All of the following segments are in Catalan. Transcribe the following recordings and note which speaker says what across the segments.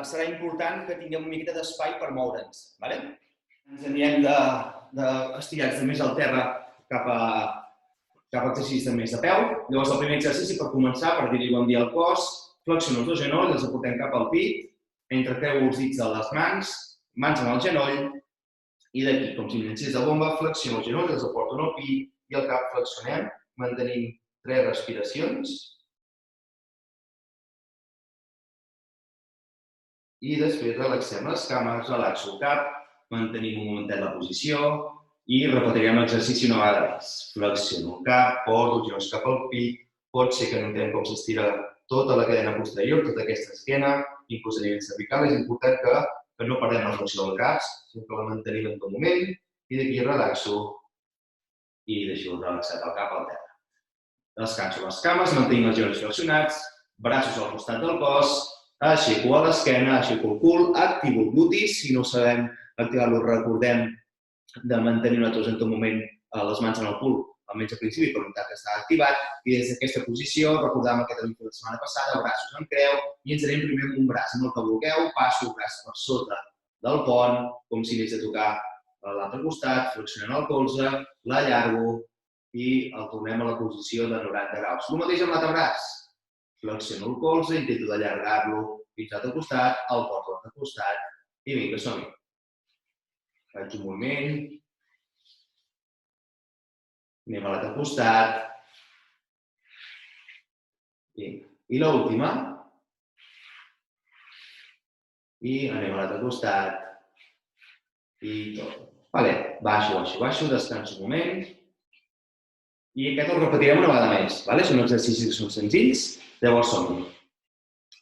Speaker 1: serà important que tinguem una miqueta d'espai per moure'ns. Ens anirem d'estirats de més al terra cap a exercicis de més de peu. Llavors, el primer exercici, per començar, per dir-li bon dia al cos, flexiono els dos genolls, els aportem cap al pit, entretreu els dits de les mans en el genoll, i d'aquí, com si m'enxés de bomba, flexiono els genolls, els aporto en el pit i el cap flexionem, mantenim 3 respiracions. I després relaxem les cames, relaxo el cap, mantenim un momentet la posició i repetirem l'exercici una vegada més. Flexiono el cap, porto els genolls cap al pit, pot ser que notem com s'estira tota la cadena posterior, tota aquesta esquena, inclús a nivell cervical. És important que no perdem la flexió del cap, sinó que la mantenim en tot moment, i d'aquí relaxo i deixo relaxat el cap al terra. Descanso les cames, mantinc els genolls flexionats, braços al costat del cos, aixeco a l'esquena, aixeco el cul, activo el glutis, si no sabem activar-lo, recordem de mantenir-nos en tot moment les mans en el cul, almenys al principi, per notar que està activat, i des d'aquesta posició, recordàvem aquest de la setmana passada, braços en creu, i ens anem primer amb un braç, amb el que vulgueu, passo el braç per sota del pont, com si anés a tocar a l'altre costat, flexionant el colze, l'allargo i el tornem a la posició de 90 graus. El mateix amb l'altre braç, flexiono el colze, intento d'allargar-lo fins a l'altre costat, el porto a l'altre costat, i vinga, som-hi. Faig un moviment, anem a l'altre costat. I l'última. I anem a l'altre costat. I tot. Baixo, descanso un moment. I aquest el repetirem una vegada més. Són exercicis que són senzills. Llavors som-hi.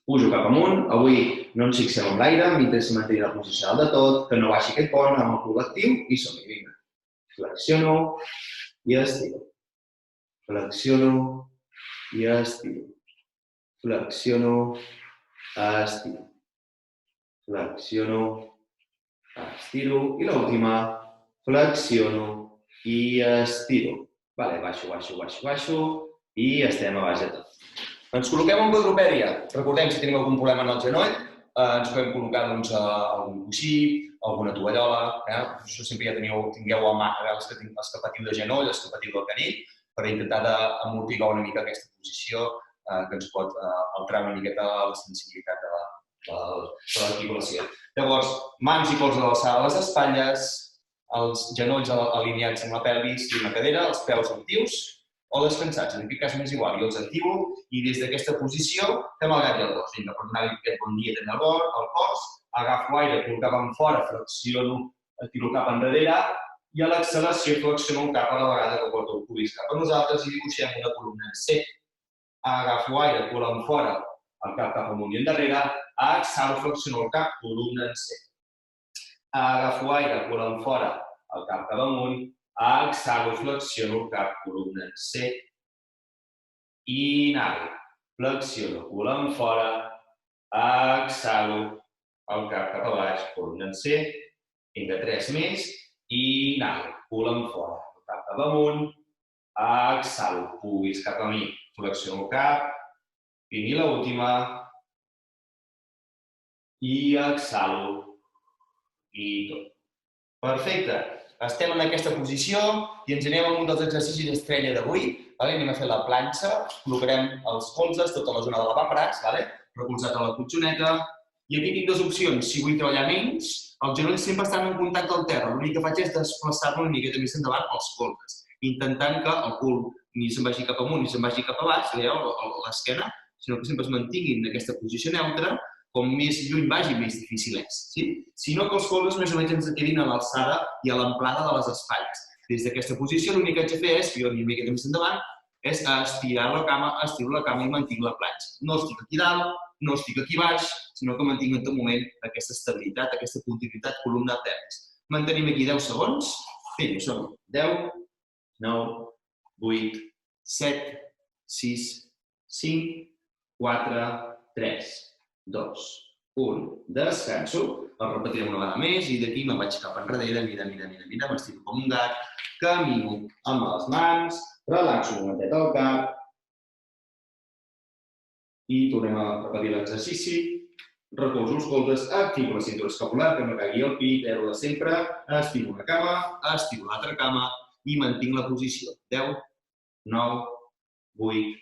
Speaker 1: Pujo cap amunt. Avui no ens fixem en l'aire, m'interessa mantenir la posició de tot, que no baixi aquest pont amb el cul actiu, i som-hi. Vinga. Flexiono i estiro. Flexiono i estiro. Flexiono, estiro. Flexiono, estiro. I l'última, flexiono i estiro. Baixo i estem a baix de tot. Ens col·loquem en quadrupèdia. Recordem, si tenim algun problema en el genoll, ens podem col·locar algun coixí, alguna tovallola. Això sempre ja tingueu a mà, els que patiu de genoll, els que patiu del canell, per intentar d'amortiguar una mica aquesta posició que ens pot alterar una miqueta la sensibilitat de l'articulació. Llavors, mans i colze a l'alçada de les espatlles, els genolls alineats amb la pelvis i la cadera, els peus actius o descansats. En aquest cas m'és igual, jo els activo i des d'aquesta posició fem el gat i el gos. Vinga, per donar-li aquest bon dia també al cos, agafo aire, cul cap enfora, flexiono, tiro cap enrere i a l'exhalació flexiono el cap a la vegada que porto el pubis cap a nosaltres i dibuixem una columna en C. Agafo aire, cul enfora, el cap cap amunt i endarrere, exhalo, flexiono el cap, columna en C. Agafo aire, cul enfora, el cap cap amunt, exhalo, flexiono el cap, columna en C. Inhalo, flexiono, cul enfora, exhalo, el cap cap a baix, columna en C. Vinga, 3 més. Inhalo, cul enfora, el cap cap amunt, exhalo, pubis cap a mi, flexiono el cap. I l'última. I exhalo. I tot. Perfecte. Estem en aquesta posició i ens anem a un dels exercicis estrella d'avui. Anem a fer la planxa, col·locarem els colzes, tota la zona de l'avantbraç, recolzat a la cotxoneta. I aquí tinc 2 opcions. Si vull treballar menys, els genolls sempre estan en contacte al terra. L'únic que faig és desplaçar-lo una miqueta més endavant als colzes, intentant que el cul ni se'n vagi cap amunt ni se'n vagi cap a baix, l'esquena, sinó que sempre es mantinguin en aquesta posició neutra. Com més lluny vagi, més difícil és. Sinó que els colzes més o menys ens quedin a l'alçada i a l'amplada de les espatlles. Des d'aquesta posició l'únic que haig de fer és, jo una mica més endavant, és estirar la cama, estiro la cama i mantinc la planxa. No estic aquí dalt, no estic aquí baix, sinó que mantinc en tot moment aquesta estabilitat, aquesta continuïtat columna-pelvis. Mantenim aquí 10 segons. Vinga, som 10, 9, 8, 7, 6, 5, 4, 3, 2, 1. Descanso. El repetirem una vegada més i d'aquí me'n vaig cap enrere, mira, m'estiro com un gat, camino amb les mans, relaxo un momentet el cap i tornem a repetir l'exercici. recolzo els colzes, activo la cintura escapular, que no caigui el pit, de sempre, estiro una cama, estiro l'altra cama i mantinc la posició. 10, 9, 8,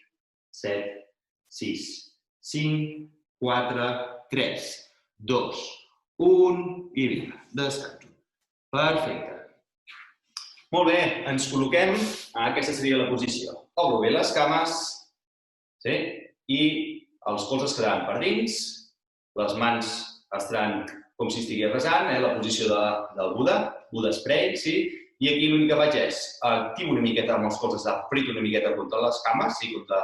Speaker 1: 7, 6, 5, 4, 3, 2, 1 i vinga, descanso. Perfecte. Molt bé, ens col·loquem. Aquesta seria la posició. Obro bé les cames i els colzes quedaran per dins, les mans estaran com si estigués resant, la posició del Buda, Buda Spray, i aquí l'únic que faig és activo una miqueta amb els colzes, aprieto una miqueta contra les cames, contra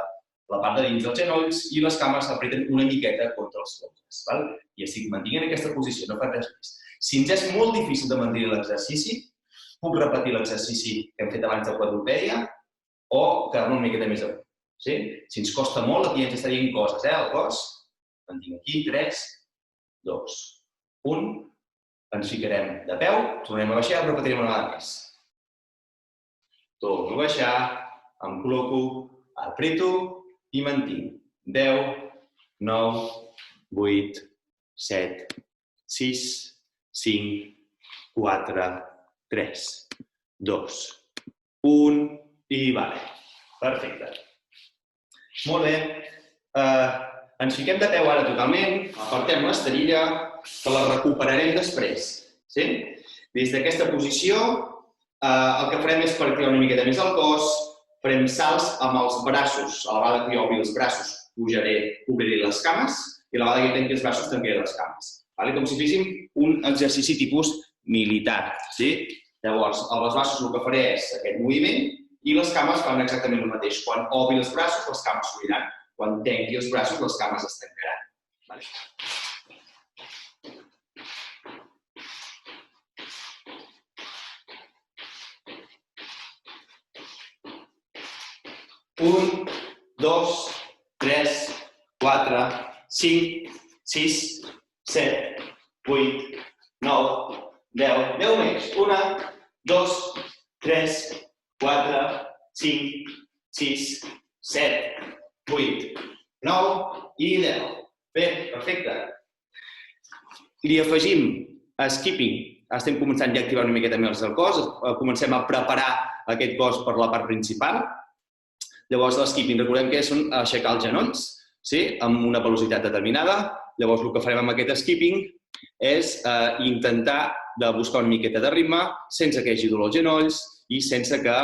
Speaker 1: la part de dins dels genolls, i les cames s'apreten una miqueta contra els colzes. I estic mantenint aquesta posició, no faig res més. Si ens és molt difícil de mantenir l'exercici, puc repetir l'exercici que hem fet abans de quadrupèdia o quedar-me una miqueta més amunt. Si ens costa molt, aquí ens està dient coses, el cos. Mantinc aquí, 3, 2, 1. Ens ficarem de peu, tornem a baixar, repetirem una vegada més. Torno a baixar, em col·loco, apreto i mantinc. 10, 9, 8, 7, 6, 5, 4, 3, 2, 1 i vale. Perfecte. Molt bé. Ens fiquem de peu ara totalment, apartem l'esterilla, que la recuperarem després. Des d'aquesta posició, el que farem és partirar una miqueta més el cos, farem salts amb els braços. A la vegada que jo obri els braços, obriré les cames, i a la vegada que jo tanqui els braços, tancaré les cames. Com si féssim un exercici tipus militar. Llavors, amb els braços el que faré és aquest moviment i les cames fan exactament el mateix. Quan obri els braços, les cames s'obriran. Quan tanqui els braços, les cames es tancaran. 1, 2, 3, 4, 5, 6, 7, 8, 9, 10. 10 més. 1, 2, 3, 4, 5, 6, 7, 8, 9 i 10. Bé, perfecte. Li afegim skipping. Estem començant ja a activar una miqueta més el cos. Comencem a preparar aquest cos per la part principal. Llavors, l'skipping, recordem que és aixecar els genolls amb una velocitat determinada. Llavors, el que farem amb aquest skipping és intentar de buscar una miqueta de ritme sense que hi hagi dolor als genolls i sense que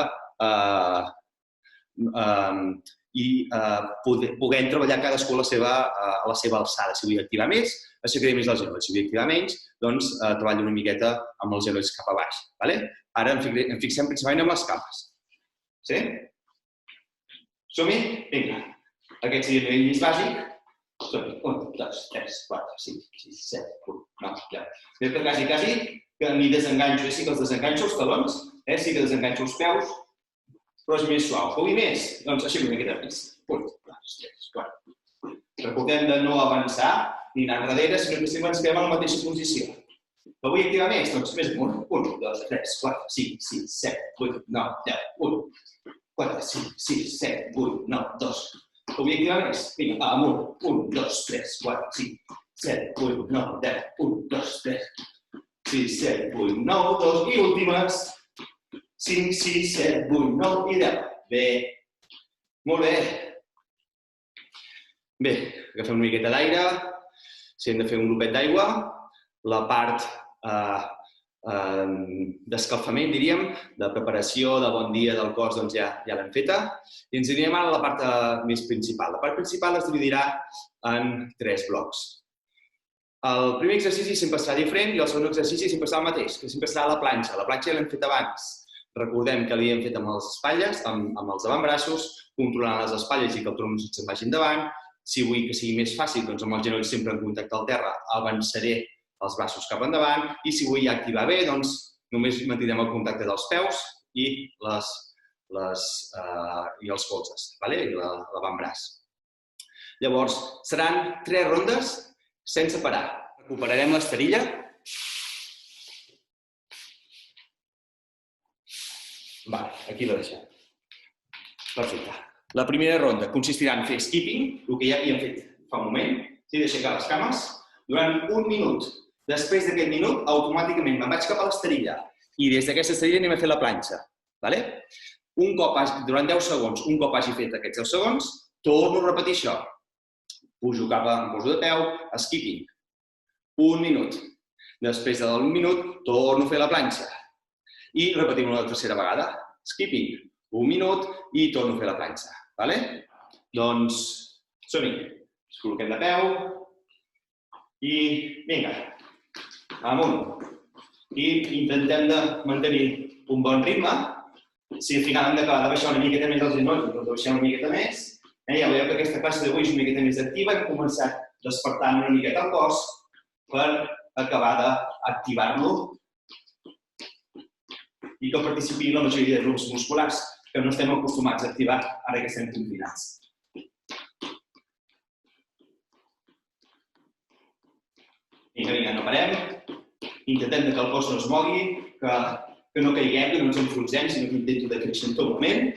Speaker 1: puguem treballar cadascú a la seva alçada. Si vull activar més, aixecaré més els genolls. Si vull activar menys, doncs treballo una miqueta amb els genolls cap a baix. Ara em fixem principalment en les cames. Sí? Som-hi? Vinga. Aquest seria el nivell més bàsic. Som-hi. 1, 2, 3, 4, 5, 6, 7, 8, 9, 10. Quasi que ni desenganxo. Sí que els desenganxo els talons, sí que desenganxo els peus, però és més suau. Que vull més? Doncs aixeco una miqueta més. 1, 2, 3, 4. Recordem de no avançar ni anar enrere, sinó que sempre ens quedem en la mateixa posició. Que vull activar més? Doncs més amunt. 1, 2, 3, 4, 5, 6, 7, 8, 9, 10. 1, 4, 5, 6, 7, 8, 9, 2. Que vull activar més? Vinga, amunt. 1, 2, 3, 4, 5, 7, 8, 9, 10. 1, 2, 3, 6, 7, 8, 9, 2. I últimes. 5, 6, 7, 8, 9 i 10. Bé. Molt bé. Bé, agafem una miqueta d'aire. Si hem de fer un glopet d'aigua, la part d'escalfament, diríem, de preparació, de bon dia del cos, doncs ja l'hem feta. I ens anirem ara a la part més principal. La part principal es dividirà en 3 blocs. El primer exercici sempre serà diferent i el segon exercici sempre serà el mateix, que sempre serà la planxa. La planxa ja l'hem fet abans. Recordem que l'hem fet amb les espatlles, amb els avantbraços, controlant les espatlles i que el tronc no se'n vagi endavant. Si vull que sigui més fàcil, doncs amb els genolls sempre en contacte al terra, avançaré els braços cap endavant. I si vull activar bé, doncs només mantindrem el contacte dels peus i els colzes, i l'avantbraç. Llavors, seran 3 rondes sense parar. Recuperarem l'esterilla. Aquí l'he deixat. Perfecte. La primera ronda consistirà en fer skipping, el que ja havíem fet fa un moment, d'aixecar les cames, durant un minut. Després d'aquest minut, automàticament me'n vaig cap a l'esterilla i des d'aquesta esterilla anem a fer la planxa. Durant 10 segons, un cop hagi fet aquests 10 segons, torno a repetir això. Pujo de peu, skipping. Un minut. Després d'un minut, torno a fer la planxa. I repetim una tercera vegada. Skipping. Un minut i torno a fer la planxa. Doncs som-hi. Ens col·loquem de peu i vinga, amunt. I intentem de mantenir un bon ritme. Si al final hem d'acabar de baixar una miqueta més els genolls, doncs baixem una miqueta més. Ja veieu que aquesta classe d'avui és una miqueta més activa. Hem començat despertant una miqueta el cos per acabar d'activar-lo i que participi la majoria de grups musculars que no estem acostumats a activar ara que estem confinats. Vinga, no parem. Intentem que el cos no es mogui, que no caiguem, que no ens enfonsem, sinó que intento de créixer en tot moment.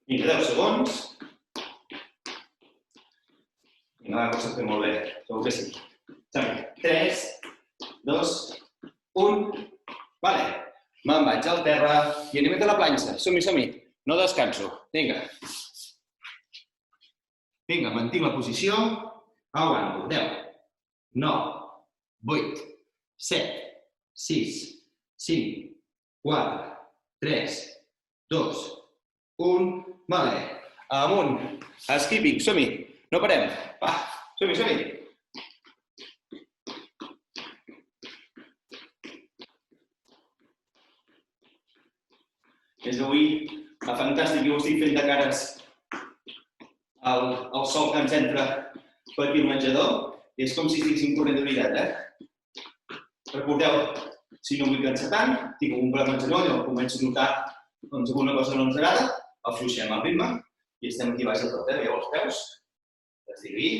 Speaker 1: Vinga, 10 segons. Vinga, va, que s'ha fet molt bé. Segur que sí. 3, 2, 1. Vale. Me'n vaig al terra i anem a fer la planxa. Som-hi. No descanso. Vinga. Vinga, mantinc la posició. Aguanto. 10, 9, 8, 7, 6, 5, 4, 3, 2, 1. Vale. Amunt. Skipping. Som-hi. No parem. Va, som-hi. És avui fantàstic que ho estic fent de cares al sol que ens entra per aquí al menjador. És com si estiguéssim corrent de veritat. Recordeu, si no vull cansar tant, tinc un problema al genoll o començo a notar que alguna cosa no ens agrada, afluixem el ritme i estem aquí baix de tot. Veieu els peus? Estic aquí.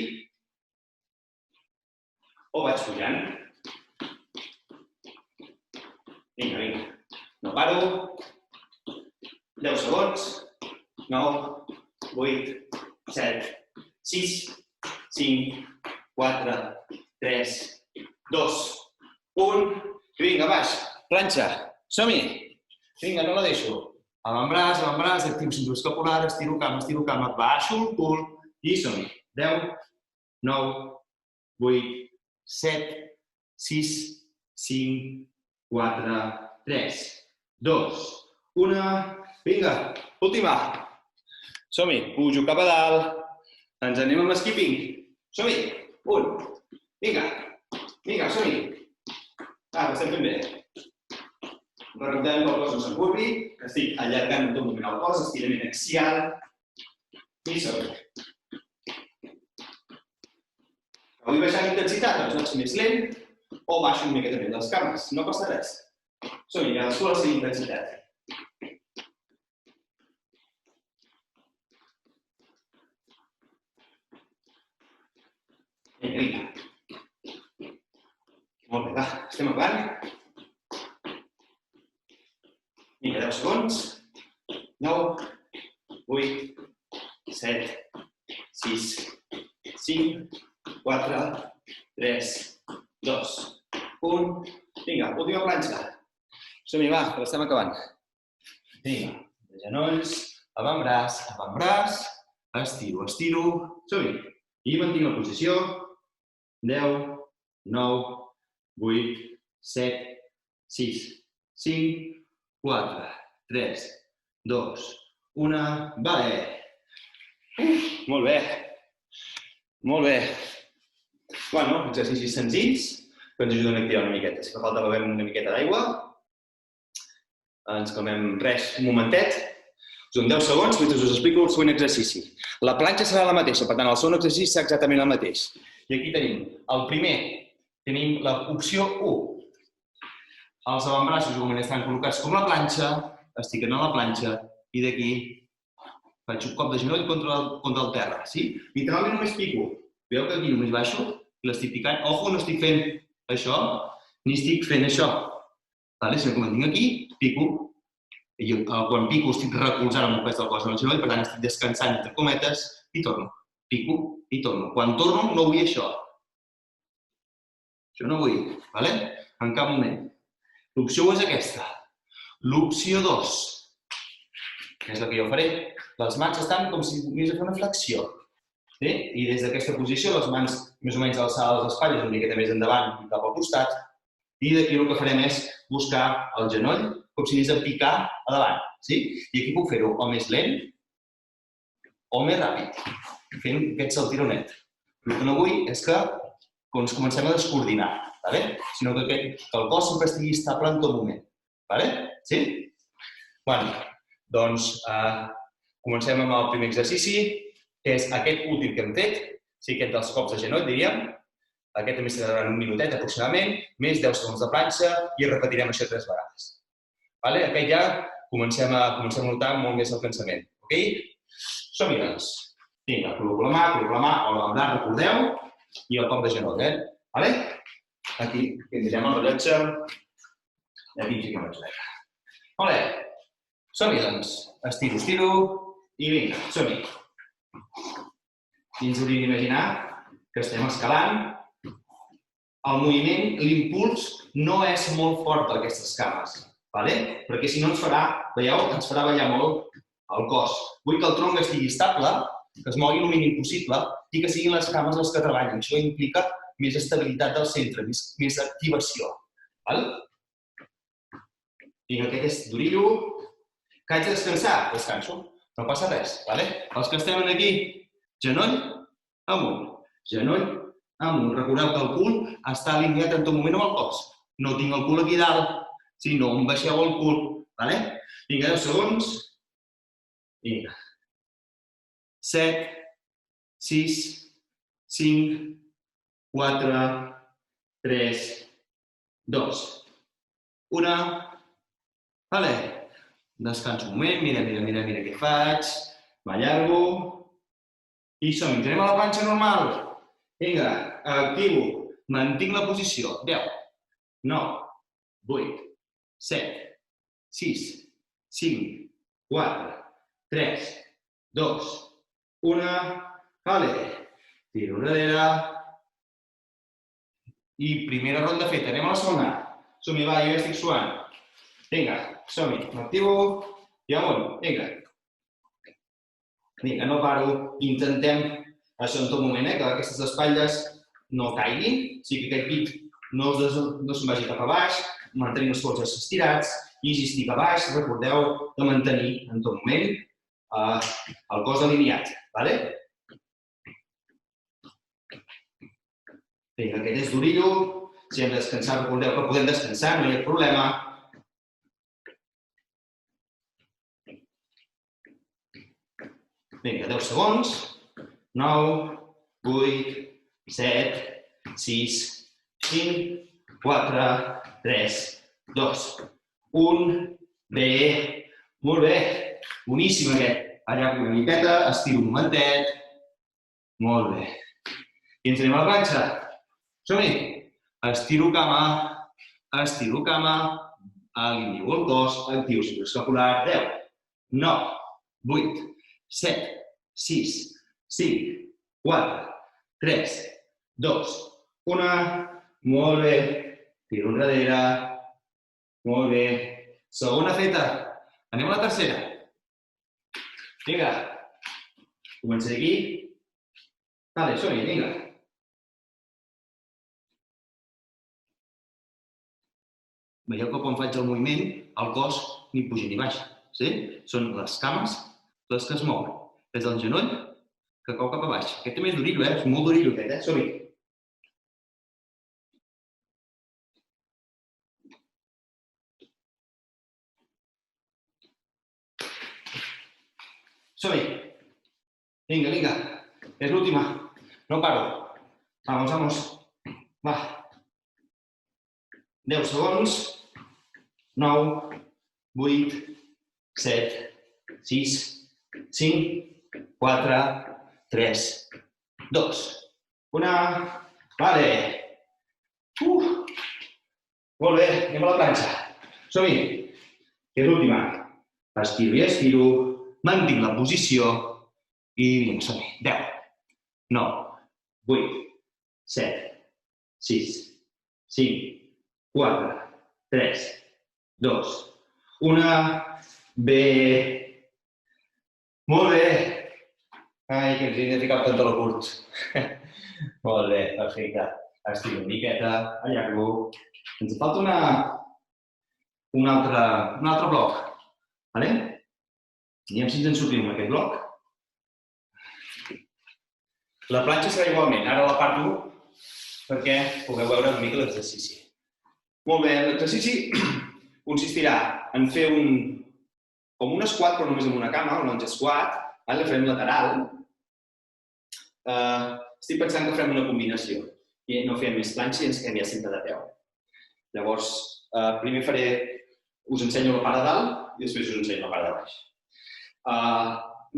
Speaker 1: O vaig pujant. Vinga. No paro. 10 segons. 9, 8, 7, 6, 5, 4, 3, 2, 1. Vinga, baix. Planxa. Som-hi. Vinga, no la deixo. Avantbraç, actiu cinturó escapular, estiro cama, baixo el cul i som-hi. 10, 9, 8, 7, 6, 5, 4, 3, 2, 1. Vinga, última. Som-hi, pujo cap a dalt. Ens anem amb skipping. Som-hi, 1. Vinga, som-hi. Ho estem fent bé. Recordem que el cos no s'encurri, que estic allargant en tot moment el cos, estirament axial. I som-hi. Vull baixar l'intensitat, doncs vaig més lent o baixo una miqueta més les cames. No costa res. Som-hi, cadascú a la seva intensitat. Vinga. Molt bé, va, estem acabant. Vinga, 10 segons. 9, 8, 7, 6, 5, 4, 3, 2, 1. Vinga, última planxa. Som-hi, va, que l'estem acabant. Vinga, de genolls, avantbraç, estiro. Som-hi. I mantinc la posició. 10, 9, 8, 7, 6, 5, 4, 3, 2, 1. Vale. Molt bé. Bueno, exercicis senzills que ens ajuden a activar una miqueta. Si fa falta bevem una miqueta d'aigua. Ens calmem un momentet. Són 10 segons mentre us explico el següent exercici. La planxa serà la mateixa, per tant, el segon exercici serà exactament el mateix. I aquí tenim el primer, tenim l'opció 1. Els avantbraços estan col·locats com la planxa, estiquen a la planxa i d'aquí faig un cop de genoll contra el terra. Literalment només pico. Veieu que aquí només baixo i l'estic picant. Ojo, no estic fent això ni estic fent això. Si no, com en tinc aquí, pico I quan pico estic recolzant amb el pes del cos en el genoll, per tant estic descansant entre cometes i torno. Pico i torno. Quan torno no vull això. Això no vull, en cap moment. L'opció 1 és aquesta. L'opció 2, que és la que jo faré, les mans estan com si volgués fer una flexió. I des d'aquesta posició, les mans més o menys alçades a l'espatlles, una miqueta més endavant i cap al costat, i d'aquí el que farem és buscar el genoll com si anés a picar a davant. I aquí puc fer-ho o més lent o més ràpid, fent aquest saltironet. El que no vull és que ens comencem a descoordinar, sinó que el cos sempre estigui estable en tot moment. Sí? Bé, doncs comencem amb el primer exercici, que és aquest últim que hem fet, aquest dels cops de genoll, diríem. Aquest també serà durant un minutet aproximadament, més 10 segons de planxa i repetirem això 3 vegades. Aquest ja comencem a notar molt més el cansament. Som-hi, doncs. Vinga, col·loco la mà, o l'emblat, recordeu, i el cop de genoll. Aquí tindrem el rellotge i aquí fiquem la xuleta. Molt bé. Som-hi, doncs. Estiro i vinga, som-hi. I ens hauríem d'imaginar que estem escalant. El moviment, l'impuls, no és molt fort per aquestes cames, perquè si no ens farà, veieu, ens farà ballar molt el cos. Vull que el tronc estigui estable, que es mogui el mínim possible i que siguin les cames les que treballen. Això implica més estabilitat del centre, més activació. Vinga, aquest és durillo. Que haig de descansar? Descanso. No passa res. Els que estem aquí, genoll amunt, genoll amunt. Recordeu que el cul està alineat en tot moment amb el cos. No tinc el cul aquí dalt, sinó em baixeu el cul. Vinga, 10 segons. Vinga. 7, 6, 5, 4, 3, 2, 1. Descanso un moment, mira què faig. M'allargo. I som-hi. Anem a la planxa normal. Vinga, activo. Mantinc la posició. 10, 9, 8, 7, 6, 5, 4, 3, 2, 1. Tiro enrere. I primera ronda feta. Anem a la segona. Som-hi, va, jo ja estic suant. Vinga, som-hi. M'activo i amunt. Vinga. Vinga, no paro. Intentem això en tot moment, que aquestes espatlles no caiguin, que aquest pit no se'n vagi cap a baix, mantenim els colzes estirats i si estic a baix, recordeu de mantenir en tot moment el cos alineat. Vinga, aquest és durillo. Si hem de descansar, recordeu que podem descansar, no hi ha problema. Vinga, 10 segons. 9, 8, 7, 6, 5, 4, 3, 2, 1. Bé, molt bé. Boníssim aquest. Allargo una miqueta, estiro un momentet. Molt bé. I ens anem a la planxa. Som-hi. Estiro cama, alineo el cos, actiu cinturó escapular. 10, 9, 8, 7, 6, 5, 4, 3, 2, 1. Molt bé. Tiro enrere. Molt bé. Segona feta. Anem a la tercera. Vinga. Comencem aquí. Som-hi, vinga. Veieu que quan faig el moviment, el cos ni puja ni baixa. Són les cames les que es mouen. És el genoll que cau cap a baix. Aquest també és durillo, és molt durillo aquest, som-hi. Som-hi. Vinga, vinga. És l'última. No paro. Vamos. Va. 10 segons. 9, 8, 7, 6, 5, 4, 3, 2, 1. Vale. Molt bé, anem a la planxa. Som-hi. És l'última. Estiro i estiro, mantinc la posició i vinga, som-hi. 10, 9, 8, 7, 6, 5, 4, 3, 2, 1. Bé. Molt bé. Ai, que ens hem de ficar el pantaló curt. Molt bé, perfecte. Estiro una miqueta, allargo. Ens falta un altre bloc. Anem si ens en sortim amb aquest bloc. La planxa serà igualment. Ara la parto perquè pugueu veure una mica l'exercici. Molt bé, l'exercici consistirà en fer com un squat, però només amb una cama, un lunge squat. El farem lateral. Estic pensant que farem una combinació. I no fem més planxa i ens quedem ja sempre de peu. Llavors, primer us ensenyo la part de dalt i després us ensenyo la part de baix.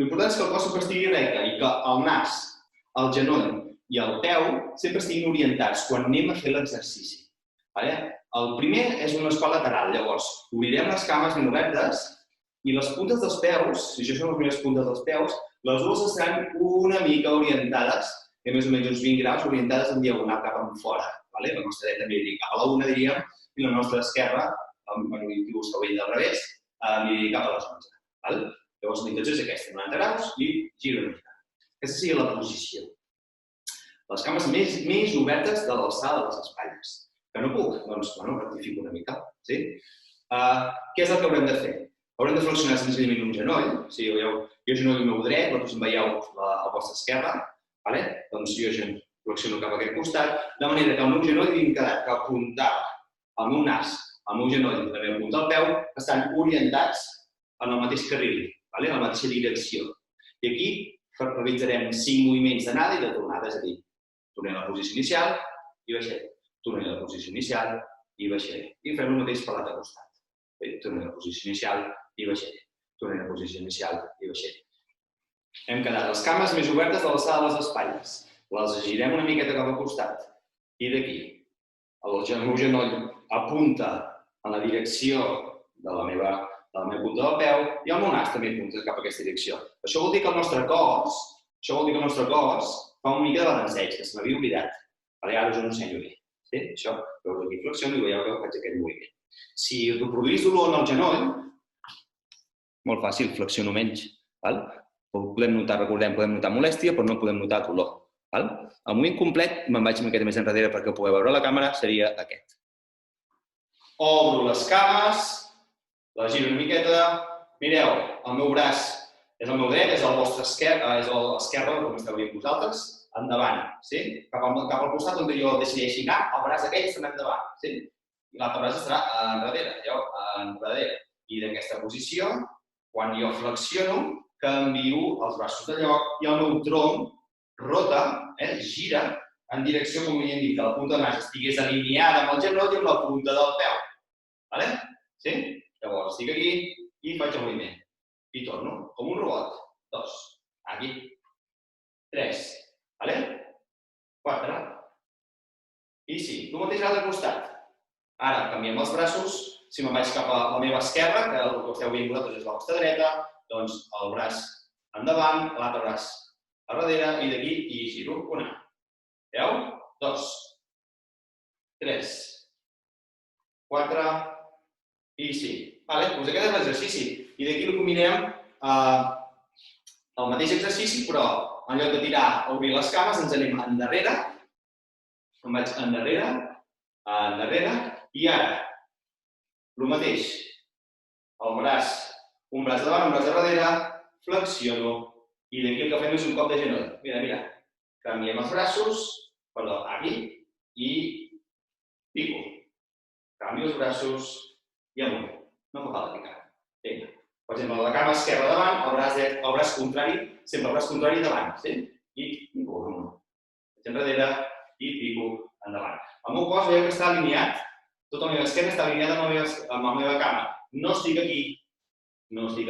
Speaker 1: L'important és que el cos sempre estigui recte i que el nas, el genoll i el peu sempre estiguin orientats quan anem a fer l'exercici. El primer és un squat lateral, llavors obrirem les cames ben obertes i les puntes dels peus, si això són les primeres puntes dels peus, les dues estaran una mica orientades, més o menys uns 20 graus, orientades en diagonal cap enfora. La nostra dreta miraria cap a la una, diríem, i la nostra esquerra, si busqueu ell del revés, miraria cap a les 11. Llavors, l'orientació és aquesta, 90 graus i giro una mica. Aquesta seria la posició. Les cames més obertes de l'alçada de les espatlles. Que no puc? Doncs, rectifico una mica. Què és el que haurem de fer? Haurem de flexionar senzillament un genoll. Jo genoll el meu dret, vosaltres em veieu a vostra esquerra. Doncs jo flexiono cap a aquest costat, de manera que el meu genoll vingui quedat que apuntar el meu nas, el meu genoll i la meva punta del peu estan orientats en el mateix carril, en la mateixa direcció. I aquí realitzarem 5 moviments d'anada i de tornada, és a dir, tornem a la posició inicial i baixaré, tornem a la posició inicial i baixaré. I farem el mateix per l'altre costat. Tornem a la posició inicial i baixaré, tornem a la posició inicial i baixaré. Hem quedat les cames més obertes de l'alçada de les espatlles. Les girem una miqueta cap al costat. I d'aquí, el meu genoll apunta en la direcció de la meva punta del peu i el meu nas també apunta cap a aquesta direcció. Això vol dir que el nostre cos fa una mica de balanceig, que se m'havia oblidat. Ara us ho ensenyo bé. Això, veus aquí flexiono i veieu que faig aquest moviment. Si reproduís dolor en el genoll, molt fàcil, flexiono menys. Podem notar molèstia, però no podem notar dolor. El moviment complet, me'n vaig una miqueta més enrere perquè ho pugueu veure a la càmera, seria aquest. Obro les cames, les giro una miqueta. Mireu, el meu braç és el meu dret, és el vostre esquerre, és l'esquerre, com esteu dient vosaltres, endavant. Cap al costat on jo decideixi anar, el braç aquell estarà endavant. I l'altre braç estarà enrere. I d'aquesta posició, quan jo flexiono, canvio els braços de lloc i el meu tronc rota, gira en direcció, com li hem dit, que la punta del nas estigués alineada amb el genoll i amb la punta del peu. Llavors, estic aquí i faig el moviment. I torno, com un robot. 2, aquí. 3, 4, i 5. El mateix a l'altre costat. Ara canviem els braços. Si me'n vaig cap a la meva esquerra, que el que esteu veient vosaltres és la vostra dreta, doncs el braç endavant, l'altre braç a darrere i d'aquí i giro. 1, 2, 3, 4 i 5. Doncs aquest és l'exercici. I d'aquí el combinem el mateix exercici, però en lloc de tirar a obrir les cames ens anem endarrere. Em vaig endarrere, i ara el mateix. Un braç davant, un braç darrere, flexiono, i d'aquí el que fem és un cop de genoll. Mira. Canviem els braços, aquí, i pico. Canvio els braços i amunt. No fa falta picar. Vinga. Per exemple, la cama esquerra davant, el braç contrari, sempre el braç contrari davant. I pico amunt. Vaig enrere i pico endavant. El meu cos veieu que està alineat, tota la meva esquena està alineada amb la meva cama. No estic aquí, jo estic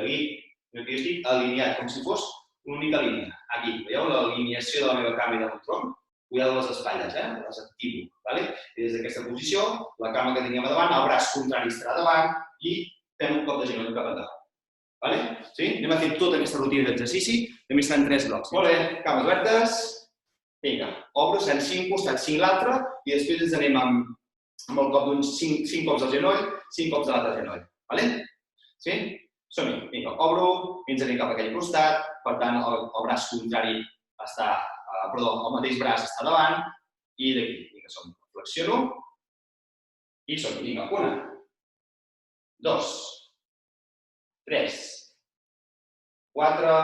Speaker 1: alineat, com si fos una única línia. Aquí, veieu l'alineació de la meva cama i del tronc? Cuidado de les espatlles, les activo. I des d'aquesta posició, la cama que teníem a davant, el braç contrari estarà davant i fem un cop de genoll cap endavant. Sí? Anem a fer tota aquesta rutina d'exercici, també estan 3 blocs. Molt bé, cames obertes. Vinga, obro, seran 5 costats, 5 l'altre, i després ens anem amb el cop d'uns 5 cops al genoll, 5 cops a l'altre genoll. Sí? Som-hi. Vinga, obro, ens anem cap a aquell costat, per tant, el braç contrari està, perdó, el mateix braç està davant, i d'aquí, vinga, som. Flexiono, i som-hi. Vinga, 1, 2, 3, 4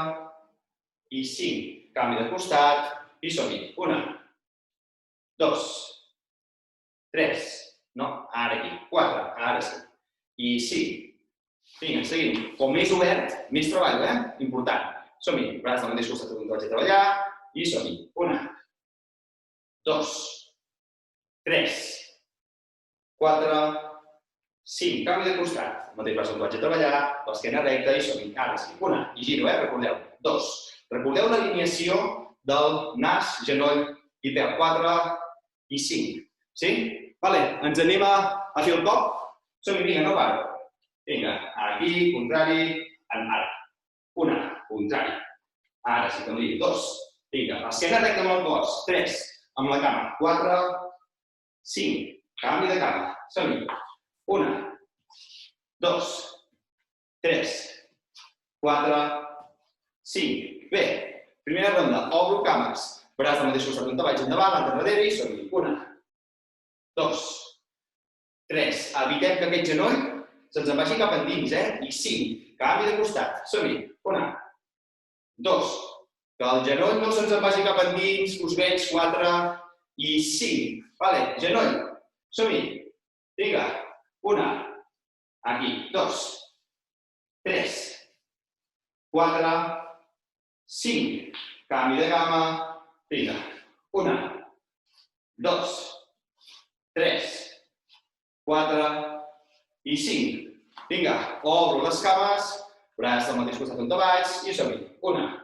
Speaker 1: i 5. Canvi de costat i som-hi. 1, 2, 3, no, ara aquí. 4, ara sí. I 5. Vinga, seguim. Com més obert, més treball, Important. Som-hi. Braç del mateix costat on vaig a treballar i som-hi. 1, 2, 3, 4, 5. Canvi de costat. El mateix braç on vaig a treballar, l'esquena recta i som-hi. Ara sí. 1, i giro, recordeu. 2. Recordeu l'alineació del nas, genoll i peu. 4 i 5. Sí? Vale, ens anem a fer el cop. Som-hi, vinga, no paro. Vinga, aquí, contrari, ara. 1, contrari. Ara sí que em dic. 2. Vinga, l'esquena recta amb el cos. 3, amb la cama. 4, 5. Canvi de cama. Som-hi. 1, 2, 3, 4, 5. Bé, primera ronda. Obro cames. Braç del mateix costat on vaig endavant, l'altre darrere i som-hi. 1, 2, 3. Evitem que aquest genoll se'ns en vagi cap endins, I 5. Canvi de costat. Som-hi. 1, 2. Que el genoll no se'ns en vagi cap endins. Us veig. 4 i 5. Vale, genoll. Som-hi. Vinga. 1. Aquí. 2. 3. 4. 5. Canvi de cama. Vinga. 1. 2. 3. 4 i 5. Vinga, obro les cames, braç del mateix costat on vaig i som-hi. 1,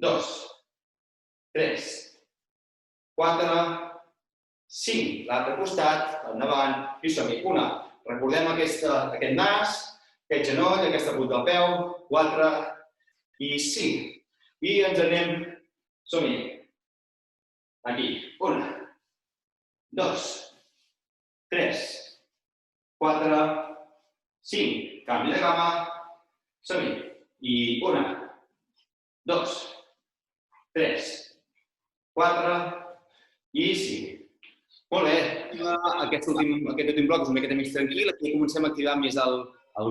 Speaker 1: 2, 3, 4, 5. L'altre costat, endavant i som-hi. 1. Recordem aquest nas, aquest genoll, aquesta punta del peu. 4 i 5. I ens anem, som-hi. Aquí. 1, 2, 3, 4, 5. Canvi de cama. Som-hi. I 1, 2, 3, 4 i 5. Molt bé. Aquest últim bloc és una miqueta més tranquil. Aquí comencem a activar més el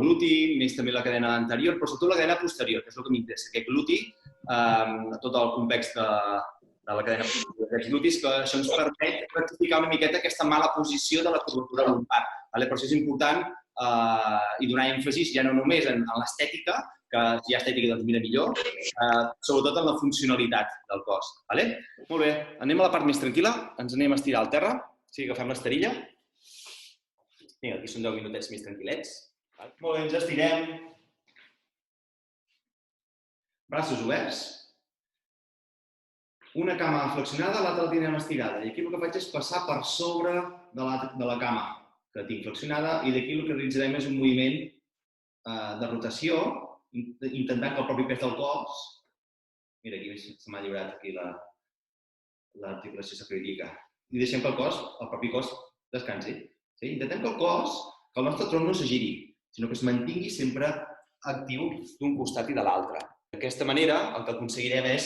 Speaker 1: gluti, més també la cadena anterior, però sobretot la cadena posterior, que és el que m'interessa. Aquest gluti, tot el complex de la cadena posterior d'aquests glutis, que això ens permet rectificar una miqueta aquesta mala posició de la curvatura lumbar. Per això és important i donar èmfasis ja no només en l'estètica, que si hi ha estètica doncs mira millor, sobretot en la funcionalitat del cos. Molt bé, anem a la part més tranquil·la, ens anem a estirar al terra, agafem l'esterilla. Vinga, aquí són 10 minutets més tranquil·lets. Molt bé, ens estirem. Braços oberts. Una cama flexionada, l'altra la tindrem estirada. I aquí el que faig és passar per sobre de la cama que tinc flexionada i d'aquí el que realitzarem és un moviment de rotació, intentant que el propi pes del cos... Mira, aquí se m'ha lliurat aquí l'articulació sacroiliaca. I deixem que el propi cos descansi. Intentem que el nostre tronc no se giri, sinó que es mantingui sempre actiu d'un costat i de l'altre. D'aquesta manera, el que aconseguirem és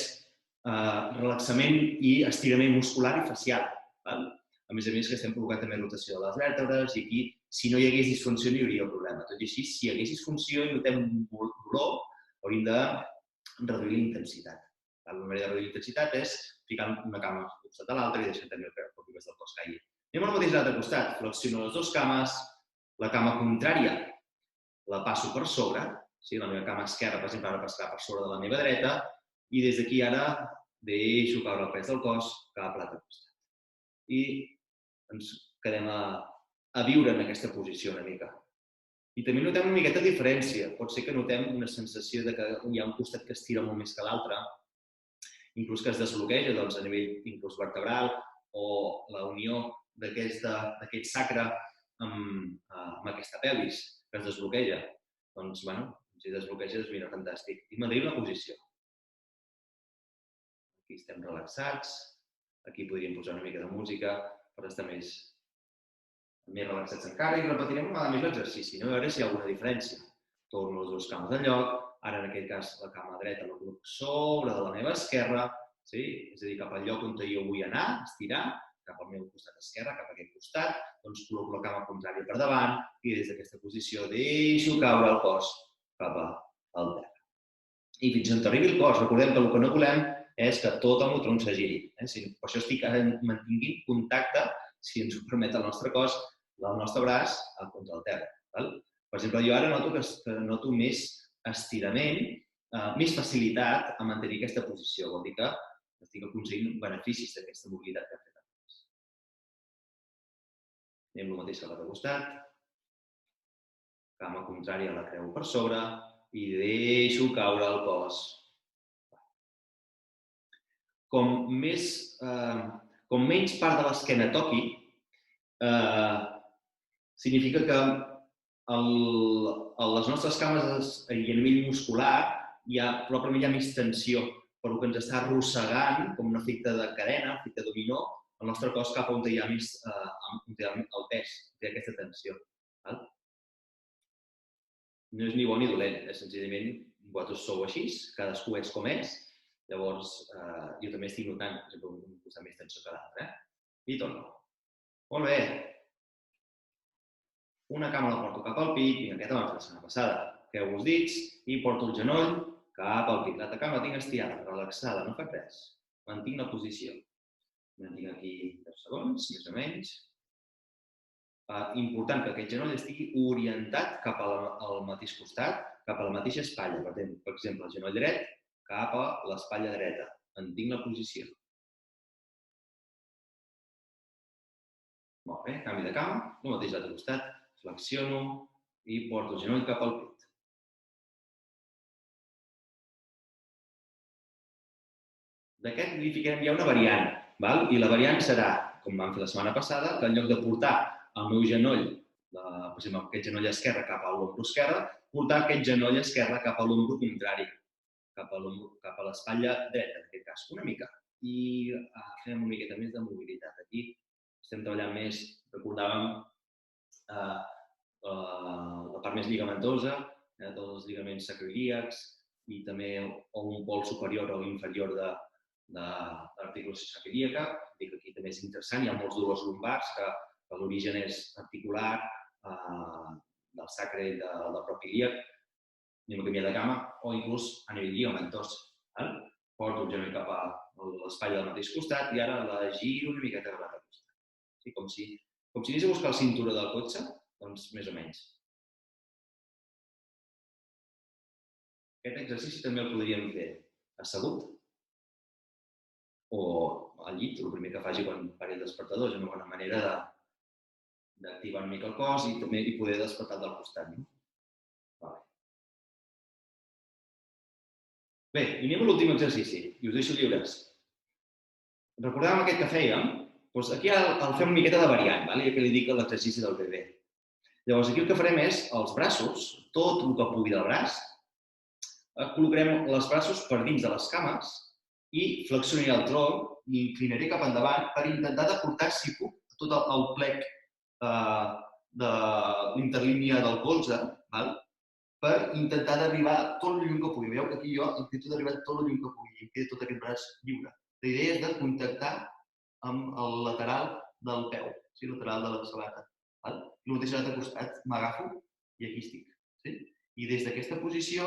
Speaker 1: relaxament i estirament muscular i facial. A més que estem provocant també rotació de les vèrtebres i aquí, si no hi hagués disfunció, no hi hauria problema. Tot i així, si hi hagués disfunció i notem un dolor, hauríem de reduir la intensitat. La manera de reduir la intensitat és ficant una cama al costat de l'altra i deixant també el propi pes del cos caigui. Anem al mateix l'altre costat. Flexiono les dues cames. La cama contrària la passo per sobre. La meva cama esquerra, per exemple, ara passarà per sobre de la meva dreta i des d'aquí ara deixo caure el pes del cos cap a l'altre costat. I ens quedem a viure en aquesta posició una mica. I també notem una miqueta de diferència. Pot ser que notem una sensació que hi ha un costat que estira molt més que l'altre, inclús que es desbloqueja a nivell inclús vertebral o la unió d'aquest sacre amb aquesta pelvis que es desbloqueja. Doncs, Si desbloqueges, mira, fantàstic. I mantenim la posició. Aquí estem relaxats. Aquí podríem posar una mica de música per estar més relaxats encara i repetirem una vegada més l'exercici. A veure si hi ha alguna diferència. Torno les dues cames al lloc. Ara, en aquest cas, la cama dreta la col·loco sobre de la meva esquerra. Sí? És a dir, cap al lloc on jo vull anar, estirar, cap al meu costat esquerre, cap a aquest costat, doncs col·loco la cama contrària per davant i des d'aquesta posició deixo caure el cos cap al terra. I fins on arribi el cos, recordem que el que no volem és que tot el tronc s'agiri. Per això estic mantinguint contacte, si ens ho permet el nostre cos, del nostre braç contra el terra. Per exemple, jo ara noto que noto més estirament, més facilitat a mantenir aquesta posició. Vol dir que estic aconseguint beneficis d'aquesta mobilitat que hem fet abans. Anem el mateix cap al costat. Cama contrària la creu per sobre i deixo caure el cos. Com menys part de l'esquena toqui, significa que les nostres cames i a nivell muscular probablement hi ha més tensió, per que ens està arrossegant, com un efecte de cadena, un efecte dominó, el nostre cos cap on hi ha més el pes, té aquesta tensió. No és ni bo ni dolent, senzillament vosaltres sou així, cadascú és com és, llavors jo també estic notant, per exemple, un costat més tensió que l'altre. I torno. Molt bé. Una cama la porto cap al pit, vinga, aquesta abans de la setmana passada. Creu els dits i porto el genoll cap al pit. L'altra cama la tinc estirada, relaxada, no faig res. Mantinc la posició. Mantinc aquí 10 segons, més o menys. Important que aquest genoll estigui orientat cap al mateix costat, cap a la mateixa espatlla. Per exemple, el genoll dret cap a l'espatlla dreta. Mantinc la posició. Molt bé, canvi de cama, el mateix l'altre costat. Flexiono i porto el genoll cap al pit. D'aquest li fiquem ja una variant, i la variant serà, com vam fer la setmana passada, que en lloc de portar el meu genoll, per exemple, aquest genoll esquerre cap a l'ombro esquerre, portar aquest genoll esquerre cap a l'ombro contrari, cap a l'espatlla dreta, en aquest cas, una mica. I fem una miqueta més de mobilitat. Aquí estem treballant més, recordàvem, la part més ligamentosa, tots els lligaments sacroiliacs i també un pol superior o inferior de l'articulació sacroiliaca. Aquí també és interessant, hi ha molts dolors lumbars que l'origen és articular del sacre i del propi ilíac, anem a canviar de cama, o inclús a nivell ligamentós. Porto el genoll cap a l'espatlla del mateix costat i ara la giro una miqueta cap a l'altre costat. Com si anés a buscar el cinturó del cotxe, doncs més o menys. Aquest exercici també el podríem fer assegut o al llit, el primer que faci quan pari el despertador, és una bona manera d'activar una mica el cos i també poder despertar del costat. Bé, i anem a l'últim exercici i us deixo lliures. Recordàvem aquest que fèiem? Doncs aquí el fem una miqueta de variant, ja que li dic l'exercici del bebè. Llavors, aquí el que farem és els braços, tot el que pugui del braç, col·locarem els braços per dins de les cames i flexionaré el tronc i inclinaré cap endavant per intentar de portar, si puc, tot el plec de l'interlínia del colze, per intentar d'arribar tot el lluny que pugui. Veieu que aquí jo intento d'arribar tot el lluny que pugui i em queda tot aquest braç lliure. La idea és de contactar amb el lateral del peu, el lateral de la sabata. I el mateix a l'altre costat, m'agafo i aquí estic. I des d'aquesta posició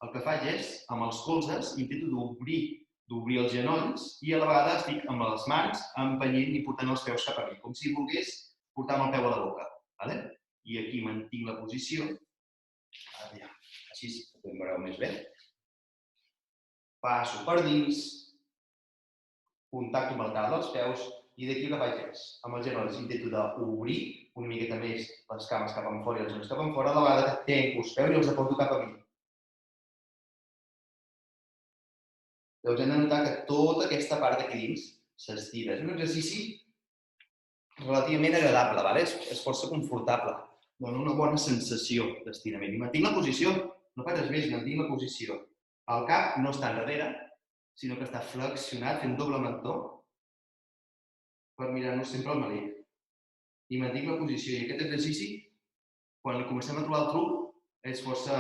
Speaker 1: el que faig és, amb els colzes, intento d'obrir els genolls i a la vegada estic amb les mans empenyent i portant els peus cap a mi, com si volgués portar el peu a la boca. I aquí mantinc la posició. Així ho veureu més bé. Passo per dins, contacto amb el lateral dels peus i d'aquí el que faig és, amb els genolls intento d'obrir una miqueta més les cames cap enfora i els genolls cap enfora, a la vegada que tenco els peus i els porto cap a mi. Llavors hem de notar que tota aquesta part d'aquí dins s'estira. És un exercici relativament agradable, és força confortable. Dona una bona sensació d'estirament. I mantinc la posició, No faig res més, mantinc la posició. El cap no està enrere, sinó que està flexionat, fent doble mentó, per mirar-nos sempre al melic. I mantinc la posició. I aquest exercici, quan li comencem a trobar el truc, és força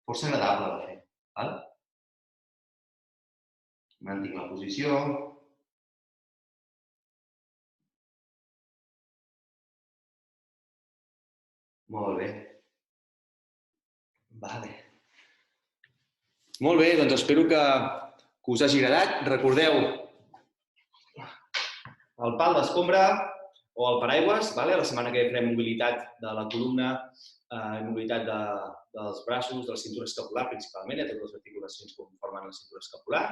Speaker 1: agradable de fer. Val? Mantinc la posició. Molt bé. Vale. Molt bé, doncs espero que us hagi agradat. Recordeu el pal d'escombra o el paraigües. Vale? La setmana que ve farem mobilitat de la columna, mobilitat dels braços, de la cintura escapular principalment, totes les articulacions que formen la cintura escapular.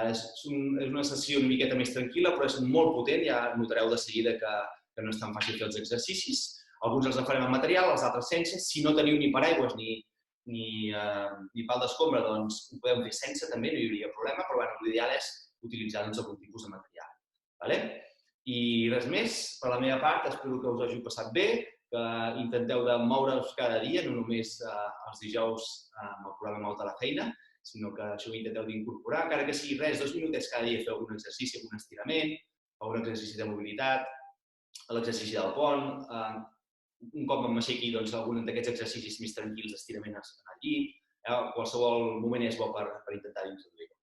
Speaker 1: És una sessió una miqueta més tranquil·la, però és molt potent. Ja notareu de seguida que no és tan fàcil fer els exercicis. Alguns els farem amb material, els altres sense. Si no teniu ni paraigües ni pal d'escombra, doncs ho podem fer sense, també, no hi hauria problema, però l'ideal és utilitzar algun tipus de material. Vale? I res més, per la meva part, espero que us hagi passat bé, que intenteu de moure-us cada dia, no només els dijous amb el programa Mou-te a la feina, sinó que això ho intenteu d'incorporar, encara que sigui res, 2 minutets cada dia, feu algun exercici, algun estirament, algun exercici de mobilitat, l'exercici del pont, un cop m'aixequi algun d'aquests exercicis més tranquils d'estirament al llit, qualsevol moment és bo per intentar introduir-ho.